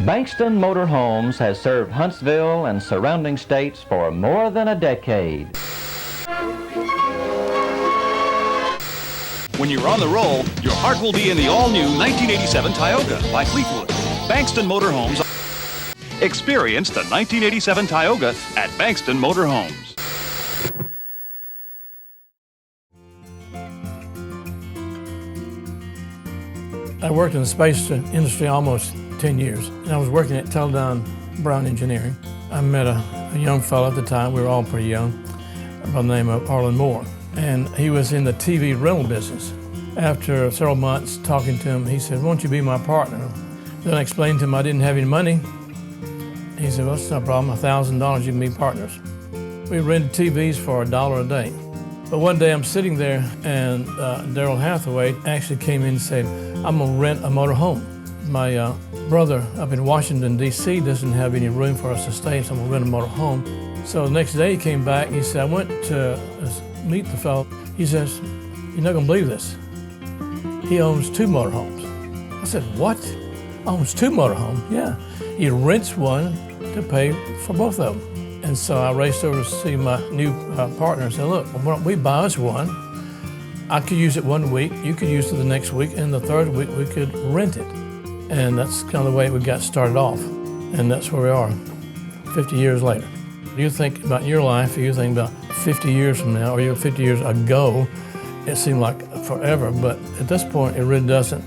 Bankston Motor Homes has served Huntsville and surrounding states for more than a decade. When you're on the roll, your heart will be in the all-new 1987 Tioga by Fleetwood. Bankston Motor Homes. Experience the 1987 Tioga at Bankston Motor Homes. I worked in the space industry almost 10 years, and I was working at Teledyne Brown Engineering. I met a young fellow at the time, we were all pretty young, by the name of Arlen Moore, and he was in the TV rental business. After several months talking to him, he said, "Won't you be my partner?" Then I explained to him I didn't have any money. He said, "Well, it's no problem, $1,000, you can be partners." We rented TVs for $1 a day. But one day I'm sitting there and Daryl Hathaway actually came in and said, "I'm gonna rent a motor home. My brother up in Washington, D.C. doesn't have any room for us to stay, so I'm gonna rent a motor home." So the next day he came back, he said, "I went to meet the fellow." He says, "You're not gonna believe this. He owns 2 motor homes." I said, "What? Owns 2 motor homes?" "Yeah. He rents one to pay for both of them." And so I raced over to see my new partner and said, "Look, why don't we buy us one? I could use it one week, you could use it the next week, and the third week we could rent it." And that's kind of the way we got started off. And that's where we are, 50 years later. You think about your life, you think about 50 years from now, or even 50 years ago, it seemed like forever, but at this point it really doesn't.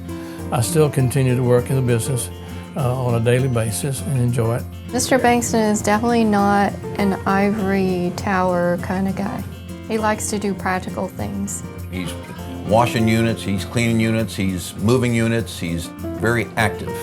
I still continue to work in the business on a daily basis and enjoy it. Mr. Bankston is definitely not an ivory tower kind of guy. He likes to do practical things. He's washing units, he's cleaning units, he's moving units, he's very active,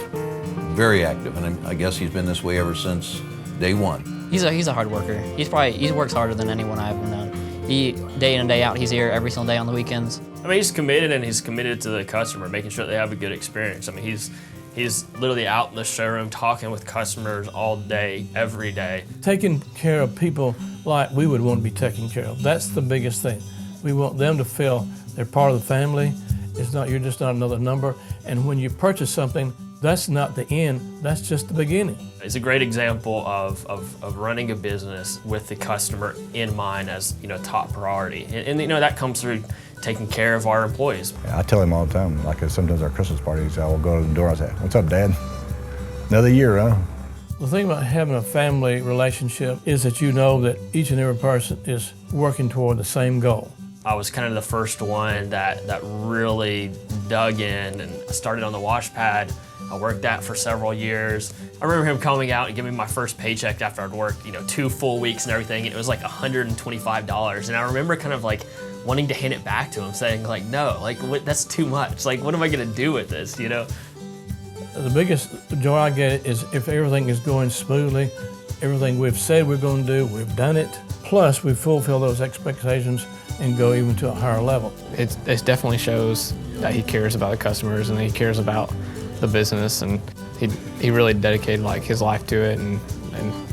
and I guess he's been this way ever since day one. He's a hard worker. He works harder than anyone I've ever known. He, day in and day out, he's here every single day on the weekends. I mean, he's committed, and he's committed to the customer, making sure they have a good experience. I mean, he's literally out in the showroom talking with customers all day, every day. Taking care of people like we would want to be taken care of. That's the biggest thing. We want them to feel they're part of the family. You're just not another number. And when you purchase something, that's not the end, that's just the beginning. It's a great example of running a business with the customer in mind as, top priority. And that comes through taking care of our employees. I tell him all the time, like sometimes our Christmas parties, I will go to the door and say, "What's up, Dad? Another year, huh?" The thing about having a family relationship is that you know that each and every person is working toward the same goal. I was kind of the first one that really dug in and started on the wash pad. I worked that for several years. I remember him coming out and giving me my first paycheck after I'd worked, 2 full weeks and everything, and it was like $125. And I remember kind of like wanting to hand it back to him, saying like, "No, that's too much. Like, what am I gonna do with this, The biggest joy I get is if everything is going smoothly, everything we've said we're gonna do, we've done it, plus we fulfill those expectations and go even to a higher level. It definitely shows that he cares about the customers and he cares about the business, and he really dedicated his life to it, and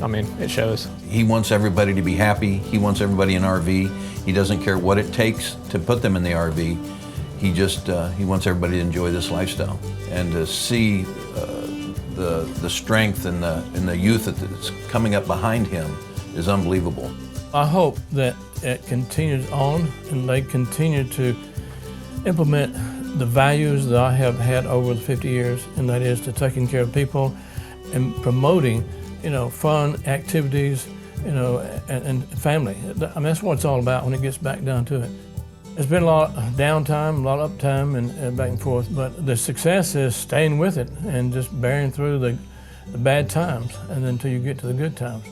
I mean, it shows. He wants everybody to be happy. He wants everybody in RV. He doesn't care what it takes to put them in the RV. He wants everybody to enjoy this lifestyle, and to see the strength and the youth that's coming up behind him is unbelievable. I hope that it continues on and they continue to implement the values that I have had over the 50 years, and that is to taking care of people and promoting, fun activities, and family. I mean, that's what it's all about when it gets back down to it. There's been a lot of downtime, a lot of uptime, and back and forth, but the success is staying with it and just bearing through the bad times, and then until you get to the good times.